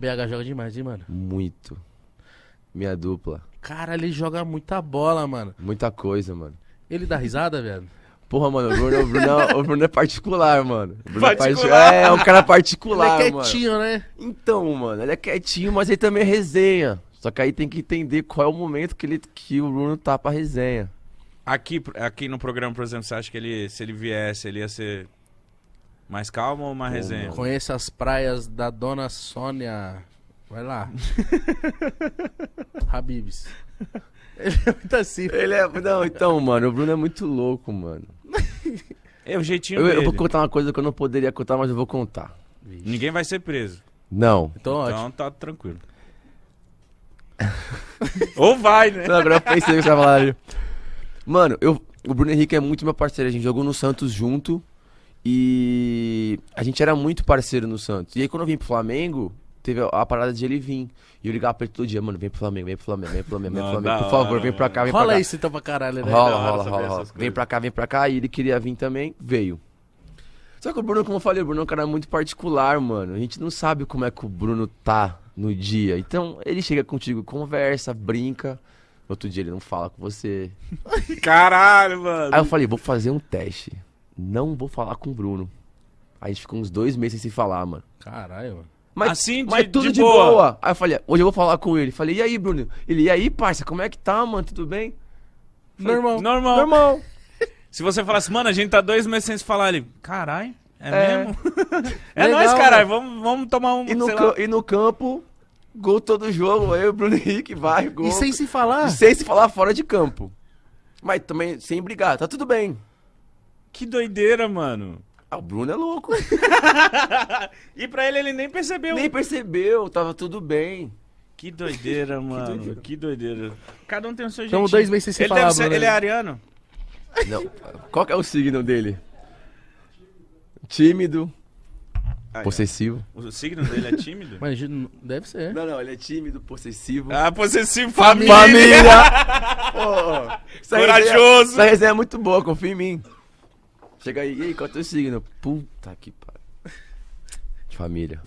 BH joga demais, hein, mano? Muito. Minha dupla. Cara, ele joga muita bola, mano. Muita coisa, mano. Ele dá risada, velho? Porra, mano, o Bruno é particular, mano. O Bruno Particular? É um cara particular, Ele é mano. quietinho, né? Então, mano, ele é quietinho, mas ele também é resenha. Só que aí tem que entender qual é o momento que o Bruno tá pra resenha. Aqui no programa, por exemplo, você acha que ele, se ele viesse, ele ia ser mais calmo ou mais resenha? Conheça as praias da Dona Sônia. Vai lá. Habibs. Ele é muito assim. Ele é. Não, então, mano, o Bruno é muito louco, mano. É o jeitinho Eu dele. vou contar uma coisa que eu não poderia contar, mas eu vou contar. Ninguém vai ser preso. Não. Então, ótimo. Então tá tranquilo. Ou vai, né? Não, agora eu pensei que você ia falar ali. Mano, o Bruno Henrique é muito meu parceiro. A gente jogou no Santos junto. E a gente era muito parceiro no Santos. E aí quando eu vim pro Flamengo, teve a parada de ele vir. E eu ligava pra ele todo dia, mano, vem pro Flamengo, vem pro Flamengo, vem pro Flamengo, vem pro Não, Flamengo. da Por favor, hora, vem pra cá, vem Rola pra cá. isso então pra caralho, né? Rola, Da hora rola, saber rola, essas rola. coisas. Vem pra cá. E ele queria vir também, veio. Só que o Bruno, como eu falei, o Bruno é um cara muito particular, mano. A gente não sabe como é que o Bruno tá no dia. Então, ele chega contigo, conversa, brinca. Outro dia ele não fala com você. Caralho, mano. Aí eu falei, vou fazer um teste. Não vou falar com o Bruno. Aí a gente ficou uns 2 meses sem falar, mano. Caralho, mano. Mas, Assim, mas de tudo de boa. boa. Aí eu falei, hoje eu vou falar com ele. Falei, e aí, Bruno? Ele, e aí, parça, como é que tá, mano? Tudo bem? Normal. Normal. Normal. Se você falasse, mano, a gente tá 2 meses sem se falar, ele, caralho, É. mesmo? É Legal, nóis, caralho, mano. vamos tomar um, E no, sei lá. e no campo, gol todo jogo. Aí o Bruno Henrique vai, gol. E sem se falar. E sem se falar fora de campo. Mas também sem brigar, tá tudo bem. Que doideira, mano. Ah, o Bruno é louco. E pra ele nem percebeu. Nem percebeu, tava tudo bem. Que doideira, mano. Que doideira. Cada um tem o seu Então, jeitinho. 2 meses sem se Ele falar, deve ser, Bruno. ele é ariano? Não. Qual que é o signo dele? Tímido, Ah, possessivo. O signo dele é tímido? Mas deve ser. Não, ele é tímido, possessivo. Ah, possessivo, Família! família. Pô, Corajoso. Essa resenha é muito boa, confia em mim. Chega aí, e aí, qual é o teu signo? Puta que pariu. Família.